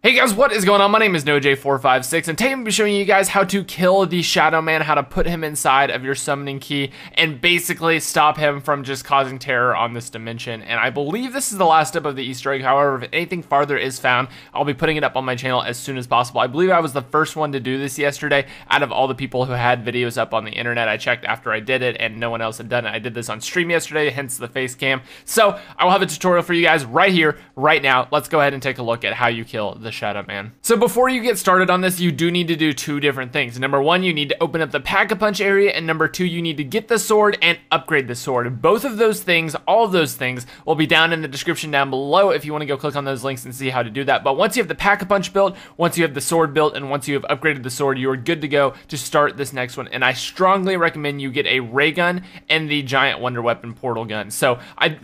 Hey guys, what is going on? My name is NoJ456, and today I'm going to be showing you guys how to kill the Shadow Man, how to put him inside of your summoning key, and basically stop him from just causing terror on this dimension. And I believe this is the last step of the Easter egg. However, if anything farther is found, I'll be putting it up on my channel as soon as possible. I believe I was the first one to do this yesterday out of all the people who had videos up on the internet. I checked after I did it, and no one else had done it. I did this on stream yesterday, hence the face cam. So I will have a tutorial for you guys right here, right now. Let's go ahead and take a look at how you kill the Shadow Man. So before you get started on this, you do need to do two different things. Number one, you need to open up the Pack-a-Punch area, and number two, you need to get the sword and upgrade the sword. Both of those things, all of those things, will be down in the description down below if you want to go click on those links and see how to do that. But once you have the Pack-a-Punch built, once you have the sword built, and once you have upgraded the sword, you are good to go to start this next one. And I strongly recommend you get a ray gun and the giant wonder weapon portal gun. So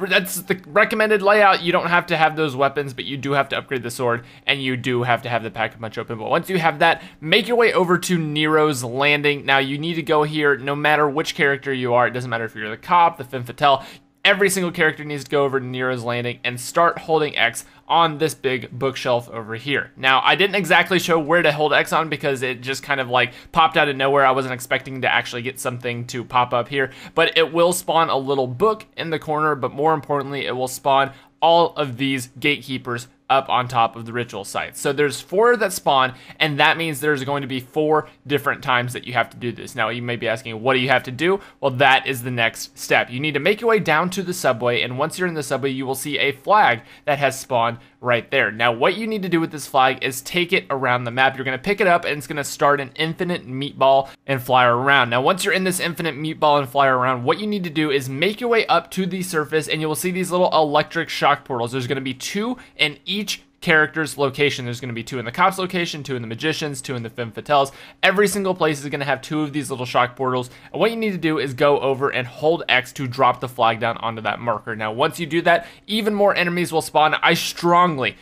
that's the recommended layout. You don't have to have those weapons, but you do have to upgrade the sword, and you do have to have the Pack-a-Punch open. But once you have that, make your way over to Nero's Landing. Now you need to go here no matter which character you are. It doesn't matter if you're the cop, the femme fatale. Every single character needs to go over to Nero's Landing and start holding X on this big bookshelf over here. Now, I didn't exactly show where to hold X on because it just kind of like popped out of nowhere. I wasn't expecting to actually get something to pop up here, but it will spawn a little book in the corner, but more importantly, it will spawn all of these gatekeepers up on top of the ritual site. So there's 4 that spawn, and that means there's going to be 4 different times that you have to do this. Now you may be asking, what do you have to do? Well, that is the next step. You need to make your way down to the subway, and once you're in the subway, you will see a flag that has spawned right there. Now what you need to do with this flag is take it around the map. You're going to pick it up, and it's going to start an infinite meatball and fly around. Now once you're in this infinite meatball and fly around, what you need to do is make your way up to the surface, and you will see these little electric shock portals. There's going to be 2 in each character's location. There's going to be 2 in the cop's location, 2 in the magician's, 2 in the femme fatale's. Every single place is going to have 2 of these little shock portals, and what you need to do is go over and hold X to drop the flag down onto that marker. Now once you do that, even more enemies will spawn. I strongly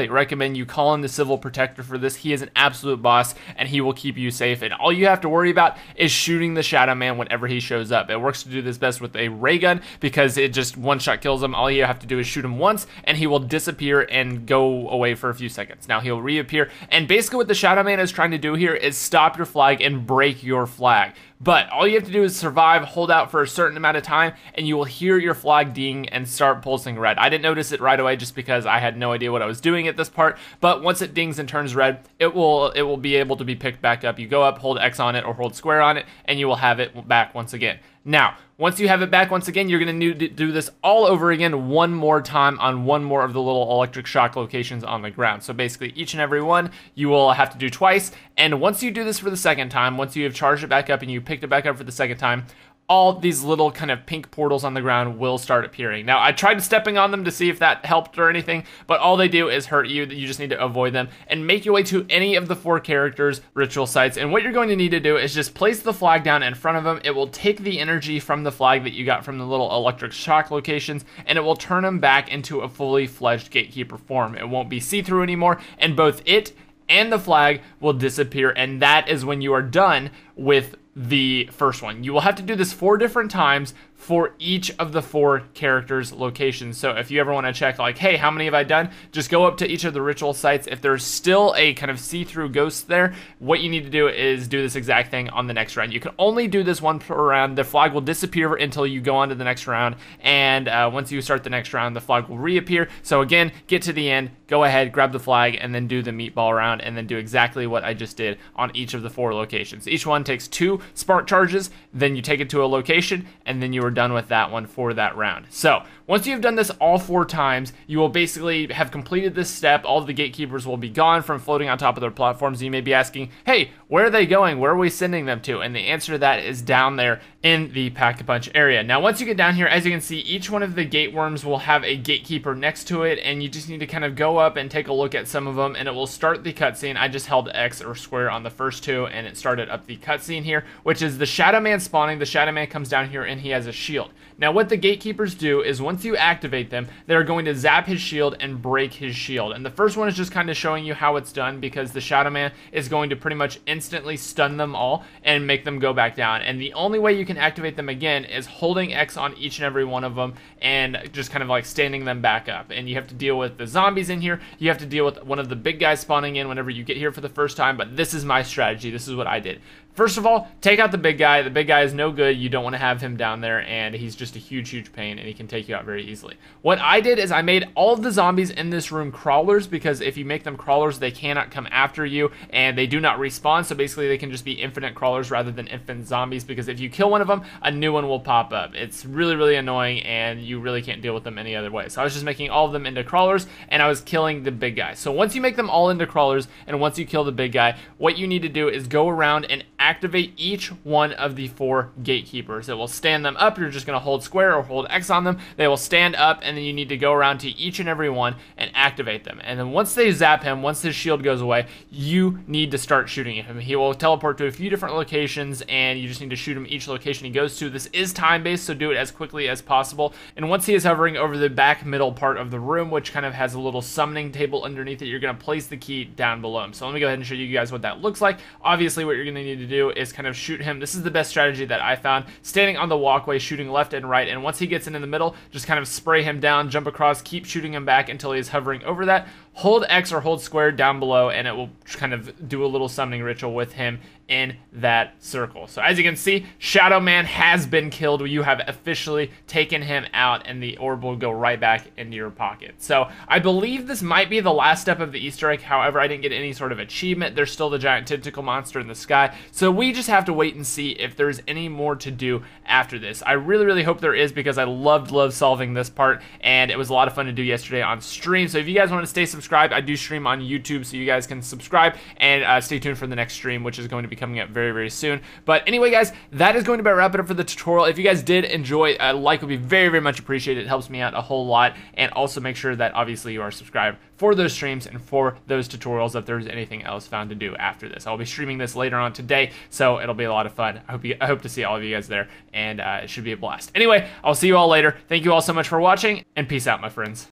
recommend you call in the Civil Protector for this. He is an absolute boss, and he will keep you safe, and all you have to worry about is shooting the Shadow Man whenever he shows up. It works to do this best with a ray gun because it just one-shot kills him. All you have to do is shoot him once, and he will disappear and go away for a few seconds. Now he'll reappear, and basically what the Shadow Man is trying to do here is stop your flag and break your flag. But all you have to do is survive, hold out for a certain amount of time, and you will hear your flag ding and start pulsing red. I didn't notice it right away just because I had no idea what I was doing at this part, but once it dings and turns red, it will be able to be picked back up. You go up, hold X on it or hold square on it, and you will have it back once again. Now, once you have it back once again, you're going to need to do this all over again one more time on one more of the little electric shock locations on the ground. So basically, each and every one you will have to do twice. And once you do this for the second time, once you have charged it back up and you picked it back up for the second time, all these little kind of pink portals on the ground will start appearing. Now, I tried stepping on them to see if that helped or anything, but all they do is hurt you. You just need to avoid them and make your way to any of the 4 characters' ritual sites. And what you're going to need to do is just place the flag down in front of them. It will take the energy from the flag that you got from the little electric shock locations, and it will turn them back into a fully fledged gatekeeper form. It won't be see-through anymore, and both it and the flag will disappear, and that is when you are done with the first one. You will have to do this 4 different times for each of the 4 characters' locations. So if you ever want to check like, hey, how many have I done? Just go up to each of the ritual sites. If there's still a kind of see-through ghost there, what you need to do is do this exact thing on the next round. You can only do this one per round. The flag will disappear until you go on to the next round, and once you start the next round, the flag will reappear. So again, get to the end, go ahead, grab the flag, and then do the meatball round, and then do exactly what I just did on each of the 4 locations. Each one takes 2 spark charges, then you take it to a location, and then you are done with that one for that round. So once you've done this all 4 times, you will basically have completed this step. All of the gatekeepers will be gone from floating on top of their platforms. You may be asking, hey, where are they going? Where are we sending them to? And the answer to that is down there in the Pack-a-Punch area. Now once you get down here, as you can see, each one of the gate worms will have a gatekeeper next to it, and you just need to kind of go up and take a look at some of them, and it will start the cutscene. I just held X or square on the first 2, and it started up the cutscene here, which is the Shadow Man spawning. The Shadow Man comes down here, and he has a shield. Now what the gatekeepers do is once you activate them, they're going to zap his shield and break his shield. And the first one is just kind of showing you how it's done, because the Shadow Man is going to pretty much instantly stun them all and make them go back down. And the only way you can activate them again is holding X on each and every one of them and just kind of like standing them back up. And you have to deal with the zombies in here. You have to deal with one of the big guys spawning in whenever you get here for the first time. But this is my strategy. This is what I did. First of all, take out the big guy. The big guy is no good. You don't want to have him down there, and he's just a huge pain, and he can take you out very easily. What I did is I made all of the zombies in this room crawlers, because if you make them crawlers, they cannot come after you, and they do not respawn, so basically they can just be infinite crawlers rather than infinite zombies, because if you kill one of them, a new one will pop up. It's really annoying, and you really can't deal with them any other way. So I was just making all of them into crawlers, and I was killing the big guy. So once you make them all into crawlers, and once you kill the big guy, what you need to do is go around and activate each one of the 4 gatekeepers. It will stand them up. You're just going to hold square or hold X on them. They will stand up, and then you need to go around to each and every one and activate them. And then once they zap him, once his shield goes away, you need to start shooting at him. He will teleport to a few different locations, and you just need to shoot him each location he goes to. This is time-based, so do it as quickly as possible. And once he is hovering over the back middle part of the room, which kind of has a little summoning table underneath it, you're going to place the key down below him. So let me go ahead and show you guys what that looks like. Obviously, what you're going to need to do is kind of shoot him. This is the best strategy that I found. Standing on the walkway, shooting left and right, and once he gets in the middle, just kind of spray him down, jump across, keep shooting him back until he is hovering over that. Hold X or hold square down below, and it will kind of do a little summoning ritual with him in that circle. So as you can see, Shadow Man has been killed. You have officially taken him out, and the orb will go right back into your pocket. So I believe this might be the last step of the Easter egg. However, I didn't get any sort of achievement. There's still the giant tentacle monster in the sky. So we just have to wait and see if there's any more to do after this. I really hope there is, because I loved solving this part, and it was a lot of fun to do yesterday on stream. So if you guys want to stay subscribed, I do stream on YouTube, so you guys can subscribe and stay tuned for the next stream, which is going to be coming up very soon. But anyway, guys, that is going to be wrap it up for the tutorial. If you guys did enjoy, a like would be very much appreciated. It helps me out a whole lot. And also make sure that obviously you are subscribed for those streams and for those tutorials if there's anything else found to do after this. I'll be streaming this later on today, so it'll be a lot of fun. I hope to see all of you guys there, and it should be a blast. Anyway, I'll see you all later. Thank you all so much for watching, and peace out, my friends.